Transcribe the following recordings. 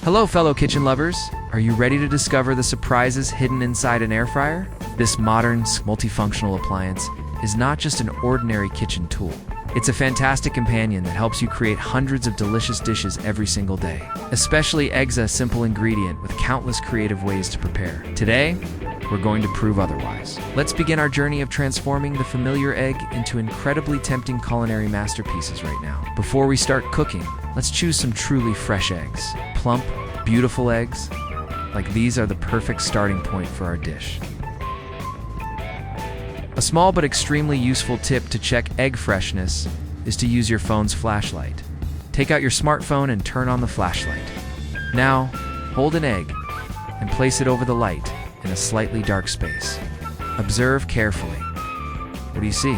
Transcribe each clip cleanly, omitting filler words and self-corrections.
Hello, fellow kitchen lovers. Are you ready to discover the surprises hidden inside an air fryer? This modern, multifunctional appliance is not just an ordinary kitchen tool. It's a fantastic companion that helps you create hundreds of delicious dishes every single day. Especially eggs, a simple ingredient with countless creative ways to prepare. Today, we're going to prove otherwise. Let's begin our journey of transforming the familiar egg into incredibly tempting culinary masterpieces right now. Before we start cooking, let's choose some truly fresh eggs. Plump, beautiful eggs like these are the perfect starting point for our dish. A small but extremely useful tip to check egg freshness is to use your phone's flashlight. Take out your smartphone and turn on the flashlight. Now, hold an egg and place it over the light in a slightly dark space. Observe carefully. What do you see?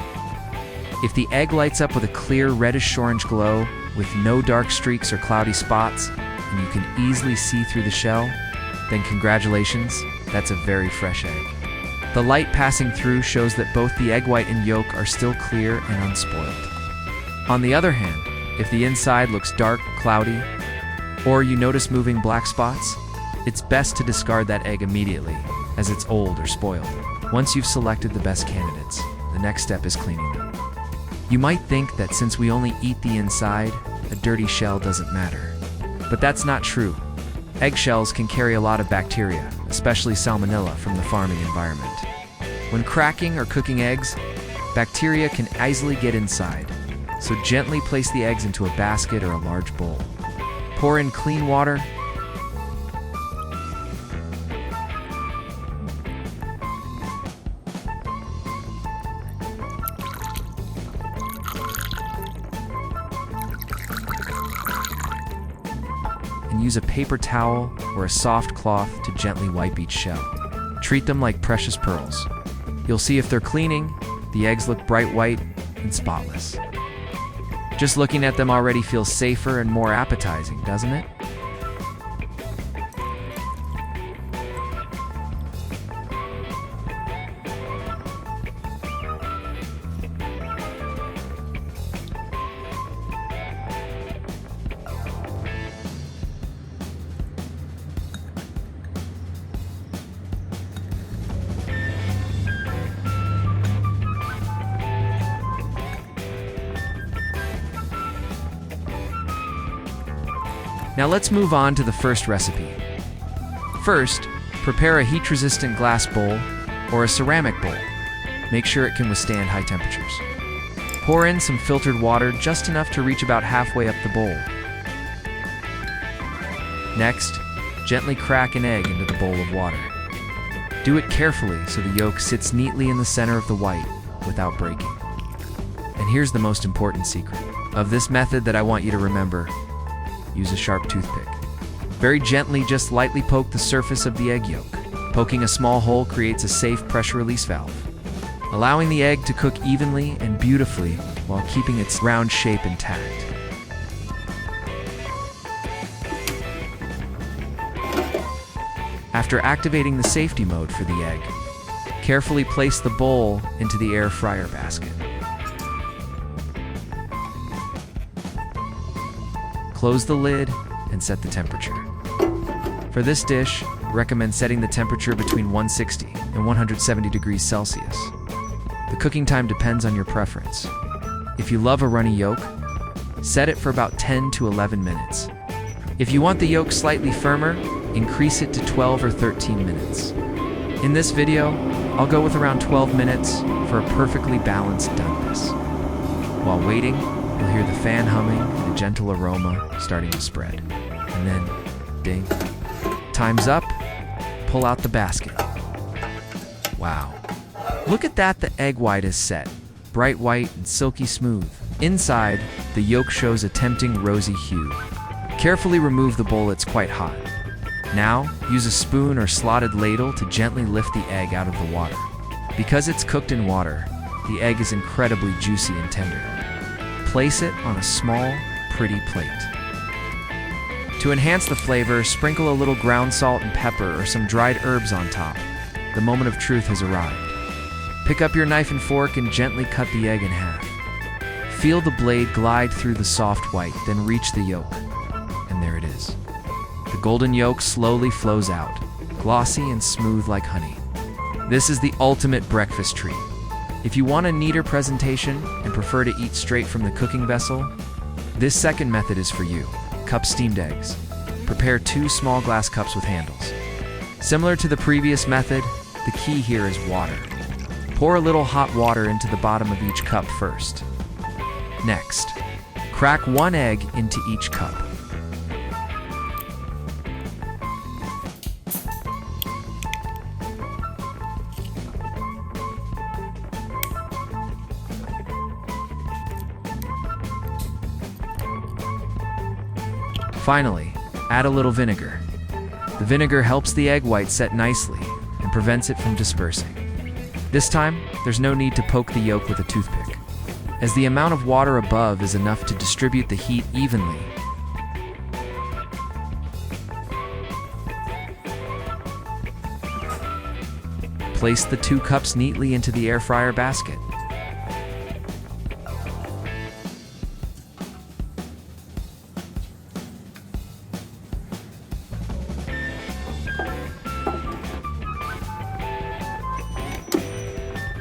If the egg lights up with a clear reddish-orange glow with no dark streaks or cloudy spots, and you can easily see through the shell, then congratulations, that's a very fresh egg. The light passing through shows that both the egg white and yolk are still clear and unspoiled. On the other hand, if the inside looks dark, cloudy, or you notice moving black spots, it's best to discard that egg immediately, as it's old or spoiled. Once you've selected the best candidates, the next step is cleaning them. You might think that since we only eat the inside, a dirty shell doesn't matter. But that's not true. Eggshells can carry a lot of bacteria, especially salmonella from the farming environment. When cracking or cooking eggs, bacteria can easily get inside, so gently place the eggs into a basket or a large bowl. Pour in clean water and use a paper towel or a soft cloth to gently wipe each shell. Treat them like precious pearls. You'll see if they're cleaning, the eggs look bright white and spotless. Just looking at them already feels safer and more appetizing, doesn't it? Now let's move on to the first recipe. First, prepare a heat-resistant glass bowl or a ceramic bowl. Make sure it can withstand high temperatures. Pour in some filtered water just enough to reach about halfway up the bowl. Next, gently crack an egg into the bowl of water. Do it carefully so the yolk sits neatly in the center of the white without breaking. And here's the most important secret of this method that I want you to remember. Use a sharp toothpick. Very gently, just lightly poke the surface of the egg yolk. Poking a small hole creates a safe pressure release valve, allowing the egg to cook evenly and beautifully while keeping its round shape intact. After activating the safety mode for the egg, carefully place the bowl into the air fryer basket. Close the lid and set the temperature. For this dish, recommend setting the temperature between 160 and 170 degrees Celsius. The cooking time depends on your preference. If you love a runny yolk, set it for about 10 to 11 minutes. If you want the yolk slightly firmer, increase it to 12 or 13 minutes. In this video, I'll go with around 12 minutes for a perfectly balanced doneness. While waiting, you'll hear the fan humming and a gentle aroma starting to spread. And then, ding. Time's up. Pull out the basket. Wow. Look at that, the egg white is set. Bright white and silky smooth. Inside, the yolk shows a tempting rosy hue. Carefully remove the bowl, it's quite hot. Now, use a spoon or slotted ladle to gently lift the egg out of the water. Because it's cooked in water, the egg is incredibly juicy and tender. Place it on a small, pretty plate. To enhance the flavor, sprinkle a little ground salt and pepper or some dried herbs on top. The moment of truth has arrived. Pick up your knife and fork and gently cut the egg in half. Feel the blade glide through the soft white, then reach the yolk. And there it is. The golden yolk slowly flows out, glossy and smooth like honey. This is the ultimate breakfast treat. If you want a neater presentation and prefer to eat straight from the cooking vessel, this second method is for you. Cup steamed eggs. Prepare 2 small glass cups with handles. Similar to the previous method, the key here is water. Pour a little hot water into the bottom of each cup first. Next, crack 1 egg into each cup. Finally, add a little vinegar. The vinegar helps the egg white set nicely and prevents it from dispersing. This time, there's no need to poke the yolk with a toothpick, as the amount of water above is enough to distribute the heat evenly. Place the 2 cups neatly into the air fryer basket.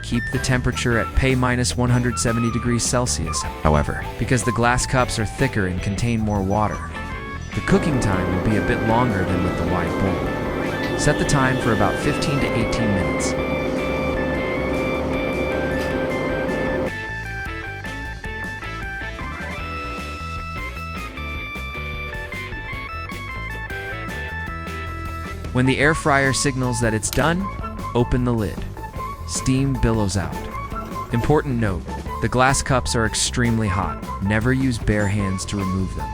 Keep the temperature at -170 degrees Celsius, however, because the glass cups are thicker and contain more water. The cooking time will be a bit longer than with the wide bowl. Set the time for about 15 to 18 minutes. When the air fryer signals that it's done, open the lid. Steam billows out. Important note, the glass cups are extremely hot. Never use bare hands to remove them.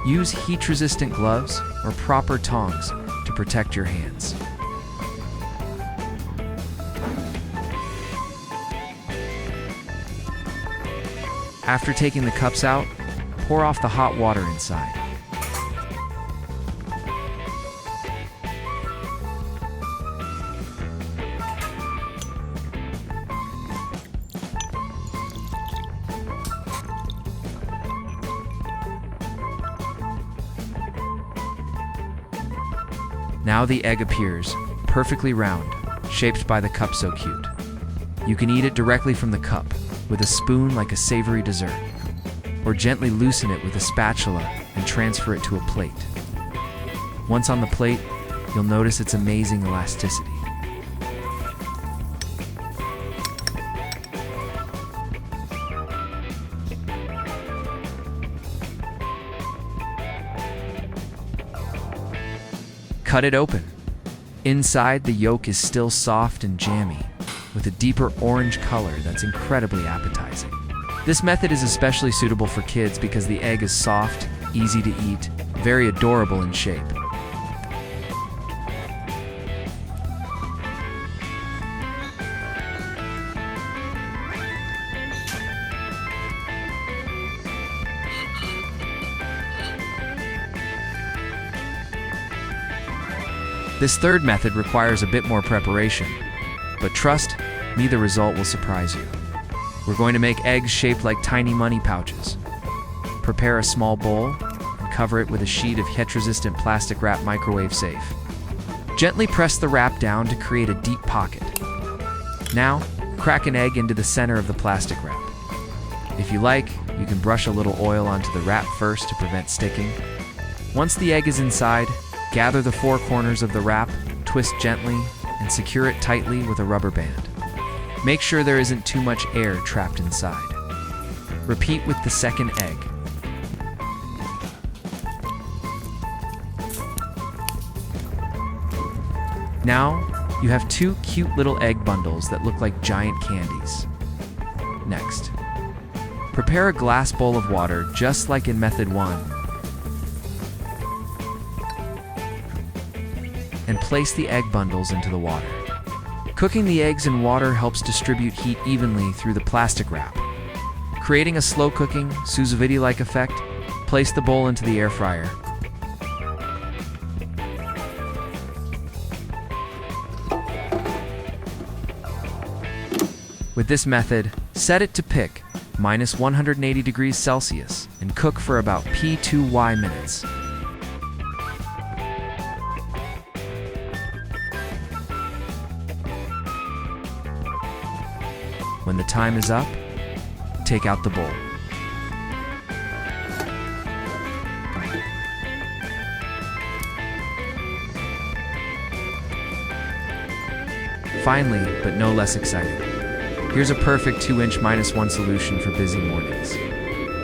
Use heat-resistant gloves or proper tongs to protect your hands. After taking the cups out, pour off the hot water inside. Now the egg appears, perfectly round, shaped by the cup so cute. You can eat it directly from the cup, with a spoon like a savory dessert, or gently loosen it with a spatula and transfer it to a plate. Once on the plate, you'll notice its amazing elasticity. Cut it open. Inside, the yolk is still soft and jammy, with a deeper orange color that's incredibly appetizing. This method is especially suitable for kids because the egg is soft, easy to eat, very adorable in shape. This third method requires a bit more preparation, but trust me, the result will surprise you. We're going to make eggs shaped like tiny money pouches. Prepare a small bowl and cover it with a sheet of heat-resistant plastic wrap, microwave safe. Gently press the wrap down to create a deep pocket. Now, crack an egg into the center of the plastic wrap. If you like, you can brush a little oil onto the wrap first to prevent sticking. Once the egg is inside, gather the 4 corners of the wrap, twist gently, and secure it tightly with a rubber band. Make sure there isn't too much air trapped inside. Repeat with the second egg. Now, you have 2 cute little egg bundles that look like giant candies. Next, prepare a glass bowl of water just like in method 1, and place the egg bundles into the water. Cooking the eggs in water helps distribute heat evenly through the plastic wrap. Creating a slow-cooking, sous vide-like effect, place the bowl into the air fryer. With this method, set it to pick -180 degrees Celsius and cook for about P2Y minutes. When the time is up, take out the bowl. Finally, but no less exciting, here's a perfect 2-inch -1 solution for busy mornings.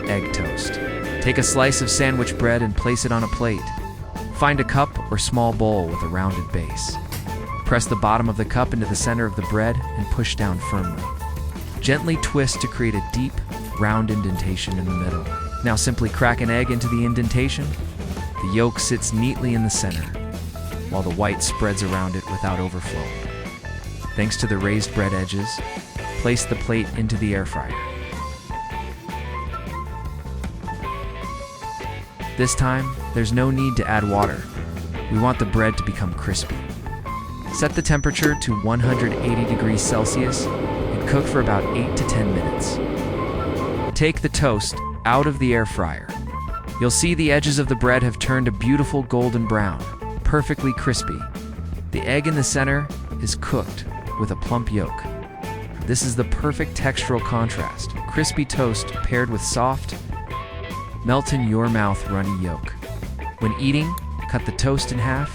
Egg toast. Take a slice of sandwich bread and place it on a plate. Find a cup or small bowl with a rounded base. Press the bottom of the cup into the center of the bread and push down firmly. Gently twist to create a deep, round indentation in the middle. Now simply crack an egg into the indentation. The yolk sits neatly in the center, while the white spreads around it without overflowing. Thanks to the raised bread edges, place the plate into the air fryer. This time, there's no need to add water. We want the bread to become crispy. Set the temperature to 180 degrees Celsius and cook for about 8 to 10 minutes. Take the toast out of the air fryer. You'll see the edges of the bread have turned a beautiful golden brown, perfectly crispy. The egg in the center is cooked with a plump yolk. This is the perfect textural contrast, crispy toast paired with soft, melt-in-your-mouth runny yolk. When eating, cut the toast in half.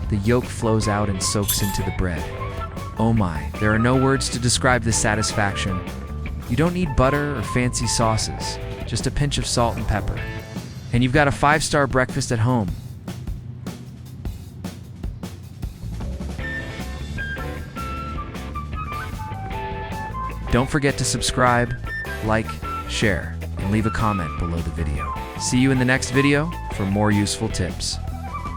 The yolk flows out and soaks into the bread. Oh my, there are no words to describe this satisfaction. You don't need butter or fancy sauces, just a pinch of salt and pepper. And you've got a 5-star breakfast at home. Don't forget to subscribe, like, share, and leave a comment below the video. See you in the next video for more useful tips.